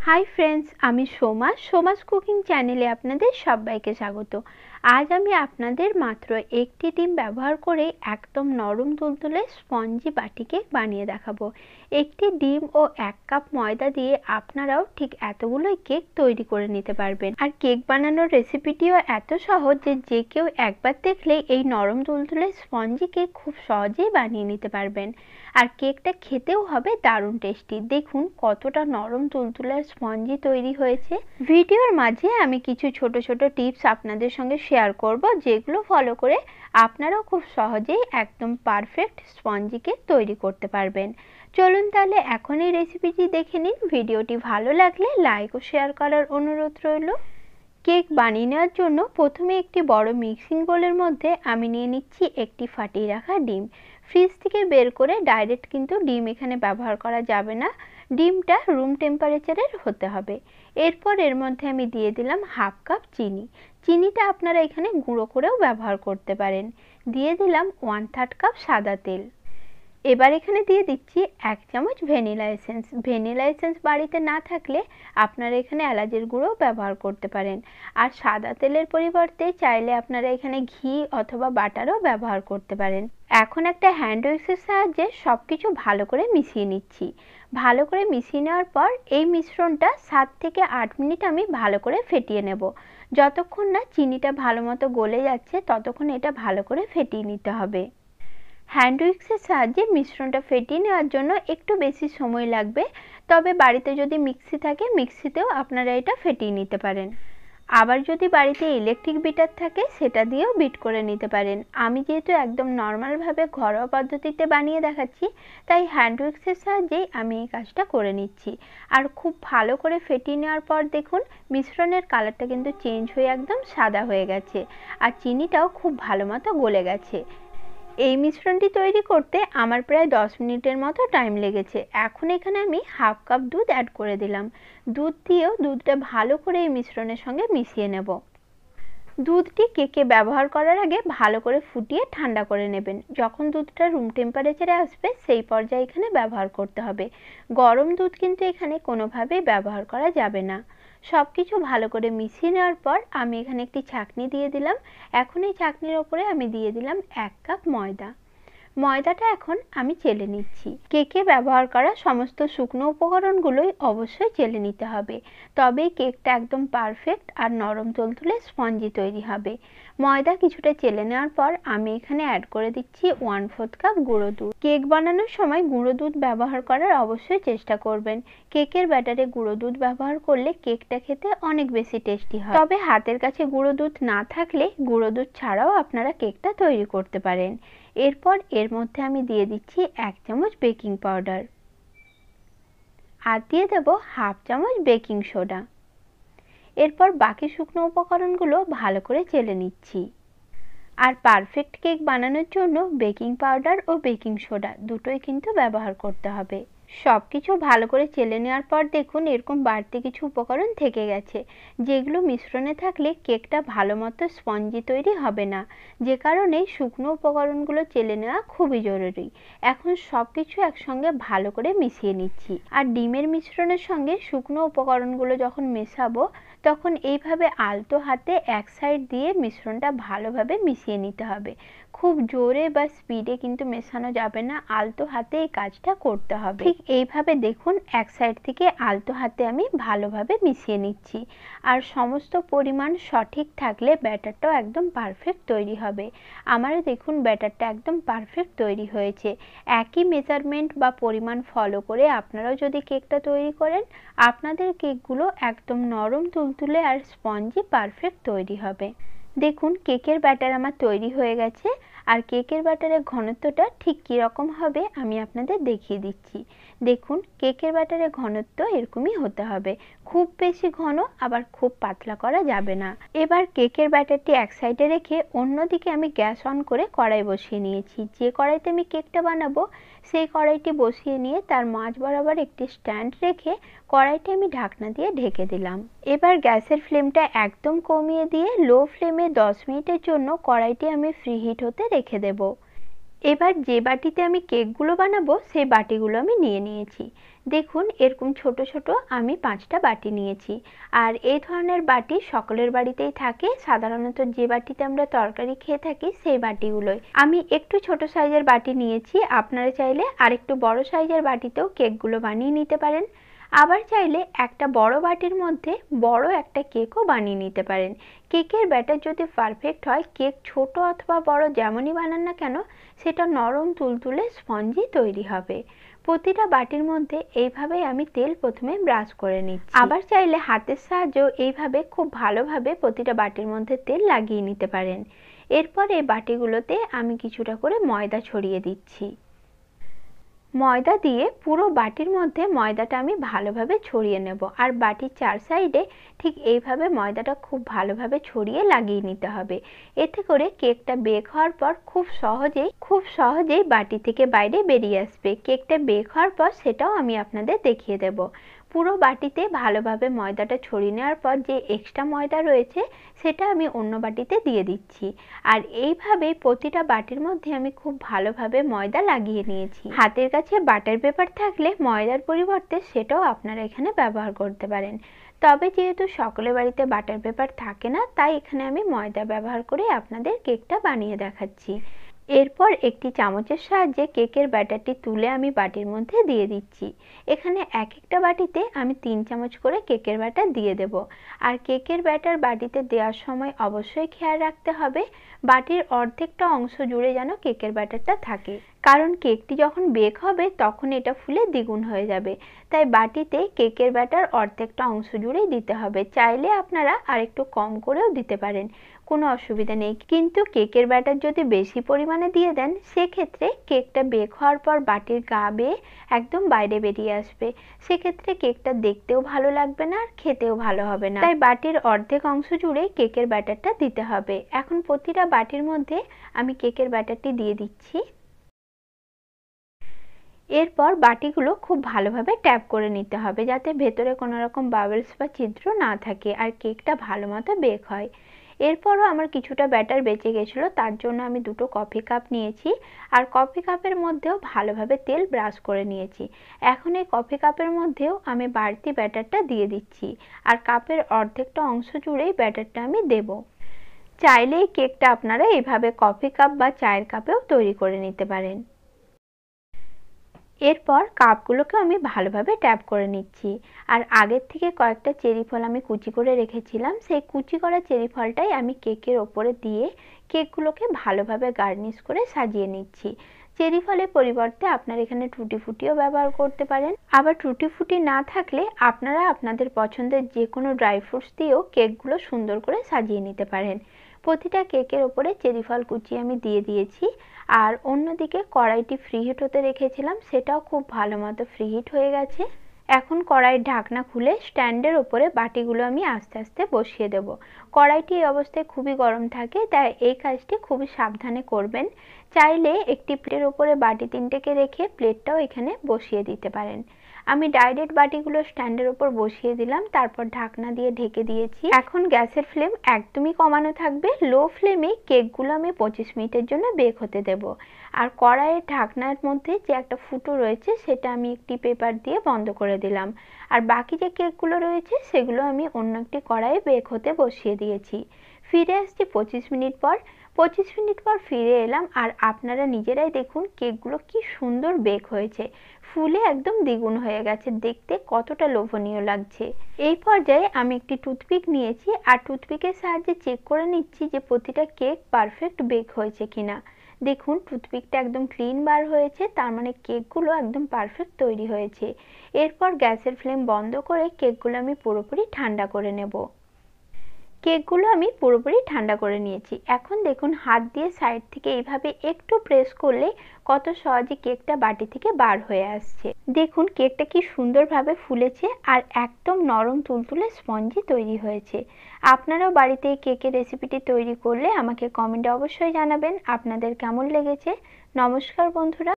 Hi friends, আমি Soma's cooking চ্যানেলে আপনাদের সবাইকে স্বাগত। আজ আমি আপনাদের মাত্র একটি ডিম ব্যবহার করে একদম নরম তুলতুলে স্পঞ্জি বাটি কেক বানিয়ে দেখাবো। একটি ডিম ও 1 কাপ ময়দা দিয়ে আপনারাও ঠিক এতগুলোই কেক তৈরি করে নিতে পারবেন। আর কেক বানানোর রেসিপিটিও এত সহজ যে কেউ একবার দেখলেই এই নরম তুলতুলে স্পঞ্জি কেক খুব সহজেই বানিয়ে নিতে পারবেন। আর কেকটা খেতেও হবে দারুণ টেস্টি। দেখুন কতটা নরম তুলতুলে স্পঞ্জি তৈরি হয়েছে। ভিডিওর মাঝে আমি কিছু ছোট ছোট টিপস আপনাদের সঙ্গে শেয়ার করব, যেগুলো ফলো করে আপনারাও খুব সহজেই একদম পারফেক্ট স্পঞ্জি কেক তৈরি করতে পারবেন। চলুন তাহলে এখন এই রেসিপিটি দেখে নিন। ভিডিওটি ভালো লাগলে লাইক ও শেয়ার করার অনুরোধ রইল। কেক বানিয়ে নেওয়ার জন্য প্রথমে একটি বড় মিক্সিং বোলের মধ্যে আমি নিয়ে নিচ্ছি একটি ফাটিয়ে রাখা ডিম। ফ্রিজ থেকে বের করে ডাইরেক্ট কিন্তু ডিম এখানে ব্যবহার করা যাবে না, ডিমটা রুম টেম্পারেচারের হতে হবে। এরপর এর মধ্যে আমি দিয়ে দিলাম 1/2 কাপ চিনি। চিনিটা আপনারা এখানে গুঁড়ো করেও ব্যবহার করতে পারেন। দিয়ে দিলাম 1/3 কাপ সাদা তেল। এবার এখানে দিয়ে দিচ্ছি 1 চামচ ভ্যানিলা এসেন্স। ভ্যানিলা এসেন্স বাড়িতে না থাকলে আপনারা এখানে এলাচের গুঁড়ো ব্যবহার করতে পারেন। আর সাদা তেলের পরিবর্তে চাইলে আপনারা এখানে ঘি অথবা বাটারও ব্যবহার করতে পারেন। এখন একটা হ্যান্ড উইক্সের সাহায্যে সব কিছু ভালো করে মিশিয়ে নিচ্ছি। ভালো করে মিশিয়ে নেওয়ার পর এই মিশ্রণটা 7 থেকে 8 মিনিট আমি ভালো করে ফেটিয়ে নেব। যতক্ষণ না চিনিটা ভালো মতো গলে যাচ্ছে ততক্ষণ এটা ভালো করে ফেটিয়ে নিতে হবে। হ্যান্ড উইক্সের সাহায্যে মিশ্রণটা ফেটিয়ে নেওয়ার জন্য একটু বেশি সময় লাগবে, তবে বাড়িতে যদি মিক্সি থাকে মিক্সিতেও আপনারা এটা ফেটিয়ে নিতে পারেন। আবার যদি বাড়িতে ইলেকট্রিক বিটার থাকে সেটা দিয়েও বিট করে নিতে পারেন। আমি যেহেতু একদম নর্মালভাবে ঘরোয়া পদ্ধতিতে বানিয়ে দেখাচ্ছি, তাই হ্যান্ড উইক্সের সাহায্যেই আমি এই কাজটা করে নিচ্ছি। আর খুব ভালো করে ফেটিয়ে নেওয়ার পর দেখুন মিশ্রণের কালারটা কিন্তু চেঞ্জ হয়ে একদম সাদা হয়ে গেছে, আর চিনিটাও খুব ভালো মতো গলে গেছে। এই মিশ্রণটি তৈরি করতে আমার প্রায় 10 মিনিটের মতো টাইম লেগেছে। এখন এখানে আমি 1/2 কাপ দুধ অ্যাড করে দিলাম। দুধ দিয়েও দুধটা ভালো করে এই মিশ্রণের সঙ্গে মিশিয়ে নেব। দুধটি কেকে ব্যবহার করার আগে ভালো করে ফুটিয়ে ঠান্ডা করে নেবেন। যখন দুধটা রুম টেম্পারেচারে আসবে সেই পর্যায়ে এখানে ব্যবহার করতে হবে। গরম দুধ কিন্তু এখানে কোনোভাবেই ব্যবহার করা যাবে না। সব কিছু ভালো করে মিশিয়ে নেওয়ার পর আমি এখানে একটি ছাঁকনি দিয়ে দিলাম। এখন এই ছাঁকনির ওপরে আমি দিয়ে দিলাম 1 কাপ ময়দা। ময়দাটা এখন আমি চেলে নিচ্ছি। কেকে ব্যবহার করা সমস্ত শুকনো উপকরণগুলোই অবশ্যই চেলে নিতে হবে, তবেই কেকটা একদম পারফেক্ট আর নরম তুলতুলে স্পঞ্জি তৈরি হবে। ময়দা কিছুটা চেলে নেওয়ার পর আমি এখানে অ্যাড করে দিচ্ছি 1/4 কাপ গুঁড়ো দুধ। কেক বানানোর সময় গুঁড়ো দুধ ব্যবহার করার অবশ্যই চেষ্টা করবেন। কেকের ব্যাটারে গুঁড়ো দুধ ব্যবহার করলে কেকটা খেতে অনেক বেশি টেস্টি হয়। তবে হাতের কাছে গুঁড়ো দুধ না থাকলে গুঁড়ো দুধ ছাড়াও আপনারা কেকটা তৈরি করতে পারেন। এরপর এর মধ্যে আমি দিয়ে দিচ্ছি 1 চামচ বেকিং পাউডার আর দিয়ে দেব 1/2 চামচ বেকিং সোডা। এরপর বাকি শুকনো উপকরণগুলো ভালো করে চেলে নিচ্ছি। আর পারফেক্ট কেক বানানোর জন্য বেকিং পাউডার ও বেকিং সোডা দুটোই কিন্তু ব্যবহার করতে হবে। সব কিছু ভালো করে চেলে নেওয়ার পর দেখুন এরকম বাড়তি কিছু উপকরণ থেকে গেছে, যেগুলো মিশ্রণে থাকলে কেকটা ভালো মতো স্পঞ্জি তৈরি হবে না, যে কারণে শুকনো উপকরণগুলো চেলে নেওয়া খুবই জরুরি। এখন সব কিছু একসঙ্গে ভালো করে মিশিয়ে নিচ্ছি। আর ডিমের মিশ্রণের সঙ্গে শুকনো উপকরণগুলো যখন মেশাবো তখন এইভাবে আলতো হাতে এক সাইড দিয়ে মিশ্রণটা ভালোভাবে মিশিয়ে নিতে হবে। খুব জোরে বা স্পিডে কিন্তু মেশানো যাবে না, আলতো হাতে এই কাজটা করতে হবে। ঠিক এইভাবে দেখুন এক সাইড থেকে আলতো হাতে আমি ভালোভাবে মিশিয়ে নিচ্ছি। আর সমস্ত পরিমাণ সঠিক থাকলে ব্যাটারটাও একদম পারফেক্ট তৈরি হবে। আমারও দেখুন ব্যাটারটা একদম পারফেক্ট তৈরি হয়েছে। একই মেজারমেন্ট বা পরিমাণ ফলো করে আপনারাও যদি কেকটা তৈরি করেন আপনাদের কেকগুলো একদম নরম তুলতুলে আর স্পঞ্জি পারফেক্ট তৈরি হবে। দেখুন কেকের ব্যাটার আমার তৈরি হয়ে গেছে। আর কেকের ব্যাটারের ঘনত্বটা ঠিক কীরকম হবে আমি আপনাদের দেখিয়ে দিচ্ছি। দেখুন কেকের ব্যাটারের ঘনত্ব এরকমই হতে হবে, খুব বেশি ঘন আবার খুব পাতলা করা যাবে না। এবার কেকের ব্যাটারটি এক সাইডে রেখে অন্যদিকে আমি গ্যাস অন করে কড়াই বসিয়ে নিয়েছি। যে কড়াইতে আমি কেকটা বানাবো সেই কড়াইটি বসিয়ে নিয়ে তার মাঝ বরাবর একটি স্ট্যান্ড রেখে কড়াইটি আমি ঢাকনা দিয়ে ঢেকে দিলাম। এবার গ্যাসের ফ্লেমটা একদম কমিয়ে দিয়ে লো ফ্লেমে 10 মিনিটের জন্য কড়াইটি আমি ফ্রি হিট হতে রেখে দেব। এবার যে বাটিতে আমি কেকগুলো বানাবো সেই বাটিগুলো আমি নিয়ে নিয়েছি। দেখুন এরকম ছোট ছোট আমি 5টা বাটি নিয়েছি। আর এই ধরনের বাটি সকলের বাড়িতেই থাকে, সাধারণত যে বাটিতে আমরা তরকারি খেয়ে থাকি সেই বাটিগুলোই। আমি একটু ছোট সাইজের বাটি নিয়েছি, আপনারা চাইলে আরেকটু বড় সাইজের বাটিতেও কেকগুলো বানিয়ে নিতে পারেন। আবার চাইলে একটা বড় বাটির মধ্যে বড় একটা কেকও বানিয়ে নিতে পারেন। কেকের ব্যাটার যদি পারফেক্ট হয়, কেক ছোট অথবা বড় যেমনই বানান না কেন সেটা নরম তুলতুলে স্পঞ্জি তৈরি হবে। প্রতিটা বাটির মধ্যে এইভাবেই আমি তেল প্রথমে ব্রাশ করে নিচ্ছি। আবার চাইলে হাতের সাহায্যেও এইভাবে খুব ভালোভাবে প্রতিটা বাটির মধ্যে তেল লাগিয়ে নিতে পারেন। এরপর এই বাটিগুলোতে আমি কিছুটা করে ময়দা ছড়িয়ে দিচ্ছি। ময়দা দিয়ে পুরো বাটির মধ্যে ময়দাটা আমি ভালোভাবে ছড়িয়ে নেব। আর বাটির চার সাইডে ঠিক এইভাবে ময়দাটা খুব ভালোভাবে ছড়িয়ে লাগিয়ে নিতে হবে। এতে করে কেকটা বেক হওয়ার পর খুব সহজেই বাটি থেকে বাইরে বেরিয়ে আসবে। কেকটা বেক হওয়ার পর সেটাও আমি আপনাদের দেখিয়ে দেব। পুরো বাটিতে ভালোভাবে ময়দাটা ছড়িয়ে নেওয়ার পর যে এক্সট্রা ময়দা রয়েছে সেটা আমি অন্য বাটিতে দিয়ে দিচ্ছি। আর এইভাবেই প্রতিটা বাটির মধ্যে আমি খুব ভালোভাবে ময়দা লাগিয়ে নিয়েছি। হাতের কাছে বাটার পেপার থাকলে ময়দার পরিবর্তে সেটাও আপনারা এখানে ব্যবহার করতে পারেন। তবে যেহেতু সকলের বাড়িতে বাটার পেপার থাকে না, তাই এখানে আমি ময়দা ব্যবহার করে আপনাদের কেকটা বানিয়ে দেখাচ্ছি। এরপর একটি চামচের সাহায্যে কেকের ব্যাটারটি তুলে আমি বাটির মধ্যে দিয়ে দিচ্ছি। এখানে এক একটা বাটিতে আমি 3 চামচ করে কেকের ব্যাটার দিয়ে দেব। আর কেকের ব্যাটার বাটিতে দেওয়ার সময় অবশ্যই খেয়াল রাখতে হবে বাটির অর্ধেকটা অংশ জুড়ে যেন কেকের ব্যাটারটা থাকে, কারণ কেকটি যখন বেক হবে তখন এটা ফুলে দ্বিগুণ হয়ে যাবে। তাই বাটিতে কেকের ব্যাটার অর্ধেকটা অংশ জুড়েই দিতে হবে। চাইলে আপনারা আরেকটু কম করেও দিতে পারেন, কোনো অসুবিধা নেই। কিন্তু কেকের ব্যাটার যদি বেশি পরিমাণে দিয়ে দেন সেক্ষেত্রে কেকটা বেক হওয়ার পর বাটির গা বেয়ে একদম বাইরে বেরিয়ে আসবে। সেক্ষেত্রে কেকটা দেখতেও ভালো লাগবে না আর খেতেও ভালো হবে না। তাই বাটির অর্ধেক অংশ জুড়ে কেকের ব্যাটারটা দিতে হবে। এখন প্রতিটা বাটির মধ্যে আমি কেকের ব্যাটারটি দিয়ে দিচ্ছি। এরপর বাটিগুলো খুব ভালোভাবে ট্যাপ করে নিতে হবে যাতে ভেতরে কোনো রকম বাবলস বা ছিদ্র না থাকে আর কেকটা ভালো মতো বেক হয়। এরপরও আমার কিছুটা ব্যাটার বেঁচে গেছিলো, তার জন্য আমি 2টো কফি কাপ নিয়েছি আর কফি কাপের মধ্যেও ভালোভাবে তেল ব্রাশ করে নিয়েছি। এখন এই কফি কাপের মধ্যেও আমি বাড়তি ব্যাটারটা দিয়ে দিচ্ছি আর কাপের অর্ধেকটা অংশ জুড়েই ব্যাটারটা আমি দেব। চাইলে এই কেকটা আপনারা এইভাবে কফি কাপ বা চায়ের কাপেও তৈরি করে নিতে পারেন। এরপর কাপগুলোকে আমি ভালোভাবে ট্যাপ করে নিচ্ছি। আর আগের থেকে কয়েকটা চেরি ফল আমি কুচি করে রেখেছিলাম, সেই কুচি করা চেরি ফলটাই আমি কেকের ওপরে দিয়ে কেকগুলোকে ভালোভাবে গার্নিশ করে সাজিয়ে নিচ্ছি। চেরি ফলের পরিবর্তে আপনারা এখানে টুটি ফুটিও ব্যবহার করতে পারেন। আবার টুটি ফুটি না থাকলে আপনারা আপনাদের পছন্দের যে কোনো ড্রাই ফ্রুটস দিয়েও কেকগুলো সুন্দর করে সাজিয়ে নিতে পারেন। প্রতিটা কেকের ওপরে চেরি ফল কুচি আমি দিয়ে দিয়েছি। আর অন্যদিকে কড়াইটি ফ্রি হিট হতে রেখেছিলাম, সেটাও খুব ভালো মতো ফ্রি হিট হয়ে গেছে। এখন কড়াইয়ের ঢাকনা খুলে স্ট্যান্ডের ওপরে বাটিগুলো আমি আস্তে আস্তে বসিয়ে দেব। কড়াইটি এই অবস্থায় খুবই গরম থাকে, তাই এই কাজটি খুবই সাবধানে করবেন। চাইলে একটি প্লেটের ওপরে বাটি 3টেকে রেখে প্লেটটাও এখানে বসিয়ে দিতে পারেন। আমি ডাইরেক্ট বাটিগুলো স্ট্যান্ডের ওপর বসিয়ে দিলাম, তারপর ঢাকনা দিয়ে ঢেকে দিয়েছি। এখন গ্যাসের ফ্লেম একদমই কমানো থাকবে, লো ফ্লেমে কেকগুলো আমি 25 মিনিটের জন্য বেক হতে দেব। আর কড়াইয়ের ঢাকনার মধ্যে যে একটা ফুটো রয়েছে সেটা আমি একটি পেপার দিয়ে বন্ধ করে দিলাম। আর বাকি যে কেকগুলো রয়েছে সেগুলো আমি অন্য একটি কড়াইয়ে বেক হতে বসিয়ে দিয়েছি। ফিরে আসছি 25 মিনিট পর। 25 মিনিট পর ফিরে এলাম আর আপনারা নিজেরাই দেখুন কেকগুলো কি সুন্দর বেক হয়েছে, ফুলে একদম দ্বিগুণ হয়ে গেছে, দেখতে কতটা লোভনীয় লাগছে। এই পর্যায়ে আমি একটি টুথপিক নিয়েছি আর টুথপিকের সাহায্যে চেক করে নিচ্ছি যে প্রতিটা কেক পারফেক্ট বেক হয়েছে কিনা। দেখুন টুথপিকটা একদম ক্লিন বার হয়েছে, তার মানে কেকগুলো একদম পারফেক্ট তৈরি হয়েছে। এরপর গ্যাসের ফ্লেম বন্ধ করে কেকগুলো আমি পুরোপুরি ঠান্ডা করে নেব। কেকগুলো আমি পুরোপুরি ঠান্ডা করে নিয়েছি। এখন দেখুন হাত দিয়ে সাইড থেকে এইভাবে একটু প্রেস করলে কত সহজে কেকটা বাটি থেকে বার হয়ে আসছে। দেখুন কেকটা কি সুন্দরভাবে ফুলেছে আর একদম নরম তুলতুলে স্পঞ্জি তৈরি হয়েছে। আপনারাও বাড়িতে এই কেকের রেসিপিটি তৈরি করলে আমাকে কমেন্টে অবশ্যই জানাবেন আপনাদের কেমন লেগেছে। নমস্কার বন্ধুরা।